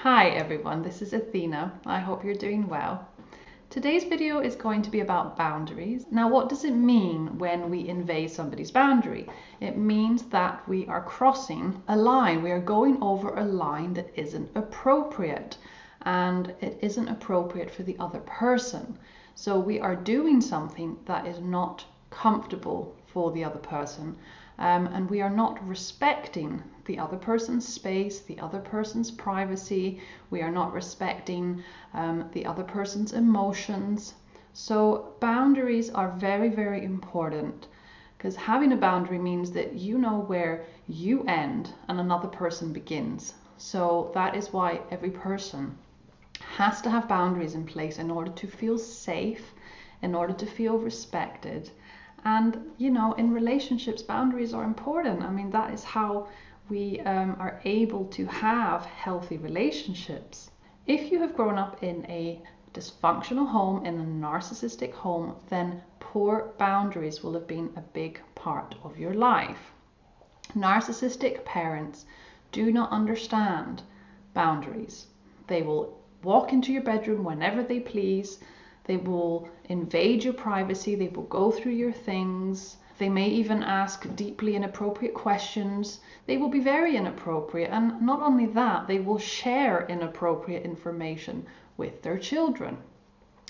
Hi everyone, this is Athena. I hope you're doing well. Today's video is going to be about boundaries. Now, what does it mean when we invade somebody's boundary? It means that we are crossing a line. We are going over a line that isn't appropriate, and it isn't appropriate for the other person. So we are doing something that is not comfortable for the other person. And we are not respecting the other person's space, the other person's privacy. We are not respecting the other person's emotions. So boundaries are very, very important, because having a boundary means that you know where you end and another person begins. So that is why every person has to have boundaries in place in order to feel safe, in order to feel respected. And, in relationships, boundaries are important. I mean, that is how we are able to have healthy relationships. If you have grown up in a dysfunctional home, in a narcissistic home, then poor boundaries will have been a big part of your life. Narcissistic parents do not understand boundaries. They will walk into your bedroom whenever they please. They will invade your privacy. They will go through your things. They may even ask deeply inappropriate questions. They will be very inappropriate. And not only that, they will share inappropriate information with their children.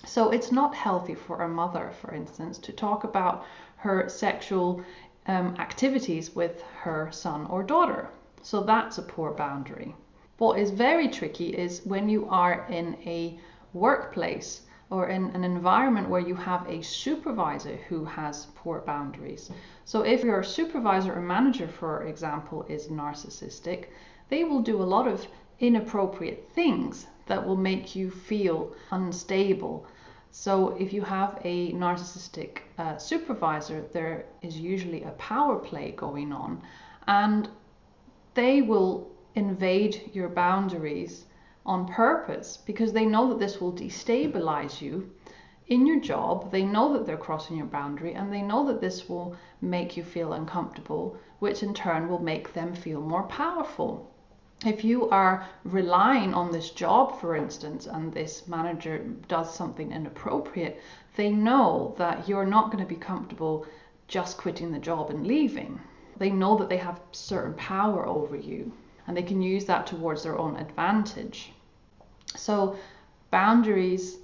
So it's not healthy for a mother, for instance, to talk about her sexual activities with her son or daughter. So that's a poor boundary. What is very tricky is when you are in a workplace or in an environment where you have a supervisor who has poor boundaries. So if your supervisor or manager, for example, is narcissistic, they will do a lot of inappropriate things that will make you feel unstable. So if you have a narcissistic supervisor, there is usually a power play going on, and they will invade your boundaries on purpose, because they know that this will destabilize you in your job. They know that they're crossing your boundary, and they know that this will make you feel uncomfortable, which in turn will make them feel more powerful. If you are relying on this job, for instance, and this manager does something inappropriate, they know that you're not going to be comfortable just quitting the job and leaving. They know that they have certain power over you, and they can use that towards their own advantage. So boundaries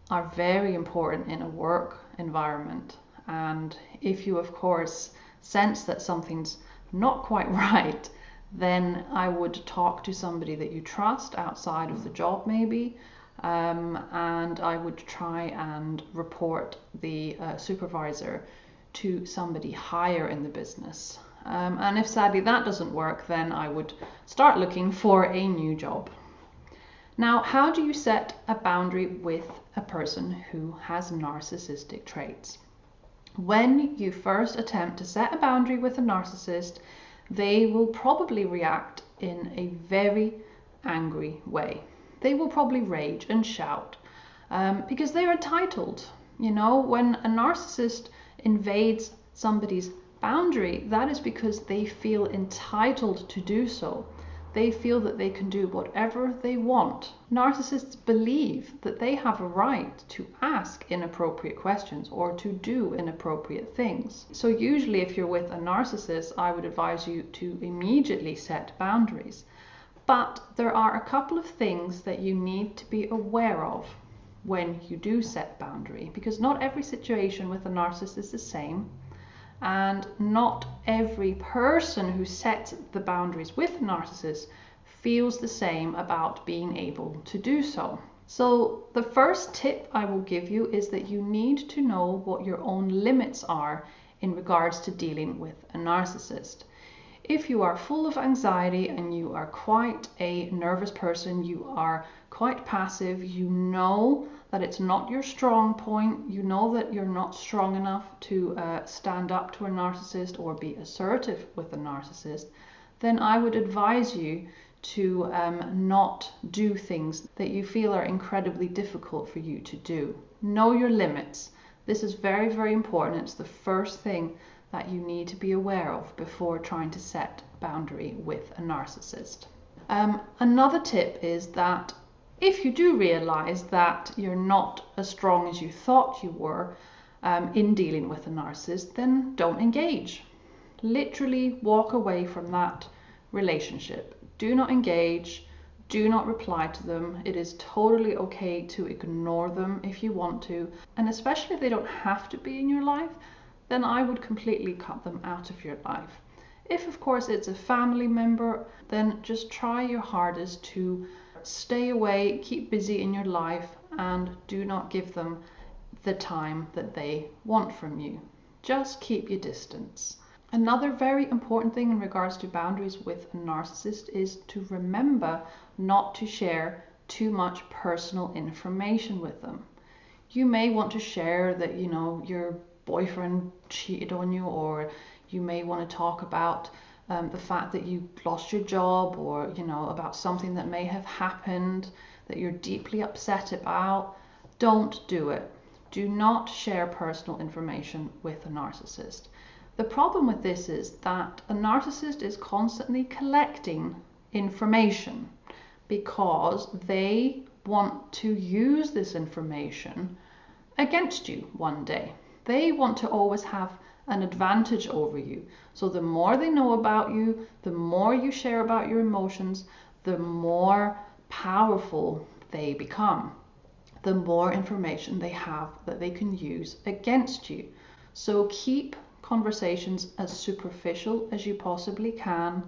are very important in a work environment. And if you, of course, sense that something's not quite right, then I would talk to somebody that you trust outside of the job maybe, and I would try and report the supervisor to somebody higher in the business. And if sadly that doesn't work, then I would start looking for a new job. Now, how do you set a boundary with a person who has narcissistic traits? When you first attempt to set a boundary with a narcissist, they will probably react in a very angry way. They will probably rage and shout because they're entitled. When a narcissist invades somebody's boundary, that is because they feel entitled to do so. They feel that they can do whatever they want. Narcissists believe that they have a right to ask inappropriate questions or to do inappropriate things. So usually if you're with a narcissist, I would advise you to immediately set boundaries. But there are a couple of things that you need to be aware of when you do set boundary, because not every situation with a narcissist is the same. And not every person who sets the boundaries with a narcissist feels the same about being able to do so. So the first tip I will give you is that you need to know what your own limits are in regards to dealing with a narcissist. If you are full of anxiety and you are quite a nervous person, you are quite passive, you know that it's not your strong point, you know that you're not strong enough to stand up to a narcissist or be assertive with a narcissist, then I would advise you to not do things that you feel are incredibly difficult for you to do. Know your limits. This is very, very important. It's the first thing that you need to be aware of before trying to set a boundary with a narcissist. Another tip is that if you do realize that you're not as strong as you thought you were in dealing with a narcissist, then don't engage. Literally walk away from that relationship. Do not engage. Do not reply to them. It is totally okay to ignore them if you want to. And especially if they don't have to be in your life, then I would completely cut them out of your life. If, of course, it's a family member, then just try your hardest to stay away, keep busy in your life, and do not give them the time that they want from you. Just keep your distance. Another very important thing in regards to boundaries with a narcissist is to remember not to share too much personal information with them. You may want to share that, your boyfriend cheated on you, or you may want to talk about the fact that you lost your job, or about something that may have happened that you're deeply upset about. Don't do it. Do not share personal information with a narcissist. The problem with this is that a narcissist is constantly collecting information because they want to use this information against you one day. They want to always have an advantage over you. So the more they know about you, the more you share about your emotions, the more powerful they become, the more information they have that they can use against you. So keep conversations as superficial as you possibly can.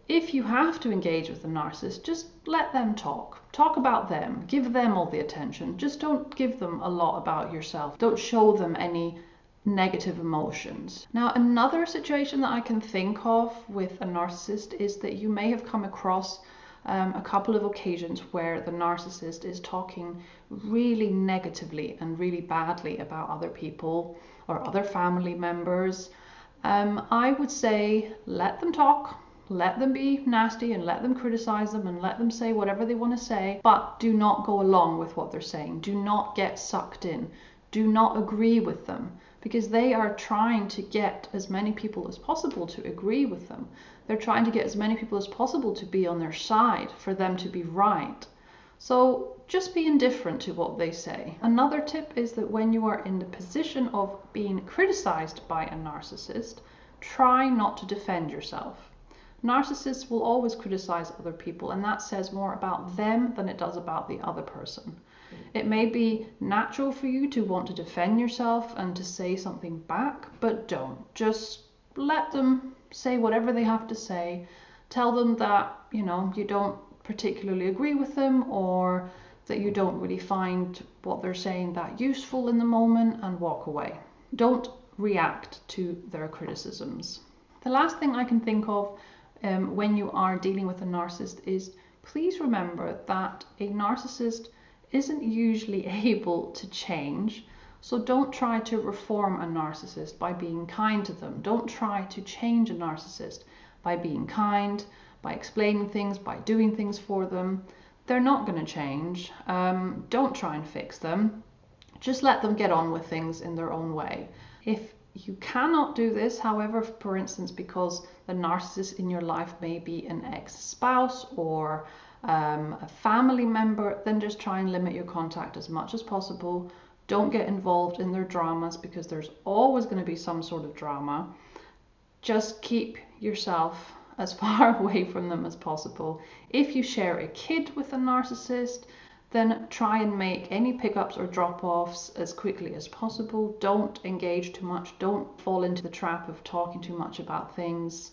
If you have to engage with a narcissist, just let them talk. Talk about them. Give them all the attention. Just don't give them a lot about yourself. Don't show them any negative emotions. Now, another situation that I can think of with a narcissist is that you may have come across a couple of occasions where the narcissist is talking really negatively and really badly about other people or other family members. I would say let them talk, let them be nasty, and let them criticize them, and let them say whatever they want to say, but do not go along with what they're saying. Do not get sucked in. Do not agree with them, because they are trying to get as many people as possible to agree with them. They're trying to get as many people as possible to be on their side, for them to be right. So just be indifferent to what they say. Another tip is that when you are in the position of being criticized by a narcissist, try not to defend yourself. Narcissists will always criticize other people, and that says more about them than it does about the other person. It may be natural for you to want to defend yourself and to say something back, but don't. Just let them say whatever they have to say. Tell them that, you don't particularly agree with them, or that you don't really find what they're saying that useful in the moment, and walk away. Don't react to their criticisms. The last thing I can think of when you are dealing with a narcissist is, please remember that a narcissist isn't usually able to change. So don't try to reform a narcissist by being kind to them. Don't try to change a narcissist by being kind, by explaining things, by doing things for them. They're not going to change. Don't try and fix them. Just let them get on with things in their own way. If you cannot do this, however, for instance, because the narcissist in your life may be an ex-spouse or a family member, then just try and limit your contact as much as possible. Don't get involved in their dramas, because there's always going to be some sort of drama. Just keep yourself as far away from them as possible. If you share a kid with a narcissist, then try and make any pickups or drop-offs as quickly as possible. Don't engage too much. Don't fall into the trap of talking too much about things.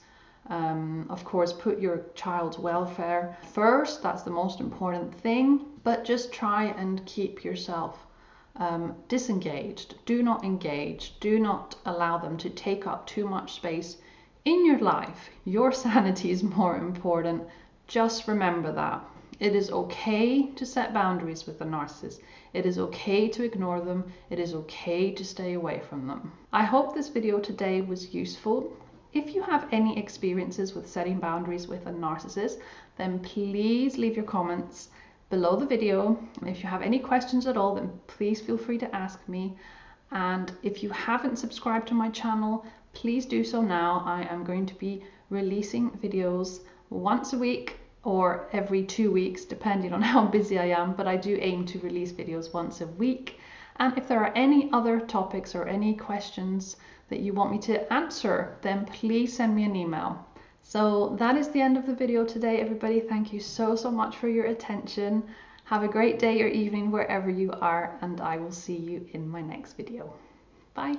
Of course, put your child's welfare first. That's the most important thing. But just try and keep yourself disengaged. Do not engage. Do not allow them to take up too much space in your life. Your sanity is more important. Just remember that. It is okay to set boundaries with a narcissist. It is okay to ignore them. It is okay to stay away from them. I hope this video today was useful. If you have any experiences with setting boundaries with a narcissist, then please leave your comments below the video. And if you have any questions at all, then please feel free to ask me. And if you haven't subscribed to my channel, please do so now. I am going to be releasing videos once a week or every 2 weeks, depending on how busy I am, but I do aim to release videos once a week. And if there are any other topics or any questions that you want me to answer, then please send me an email. So that is the end of the video today, everybody. Thank you so much for your attention. Have a great day or evening wherever you are, and I will see you in my next video. Bye.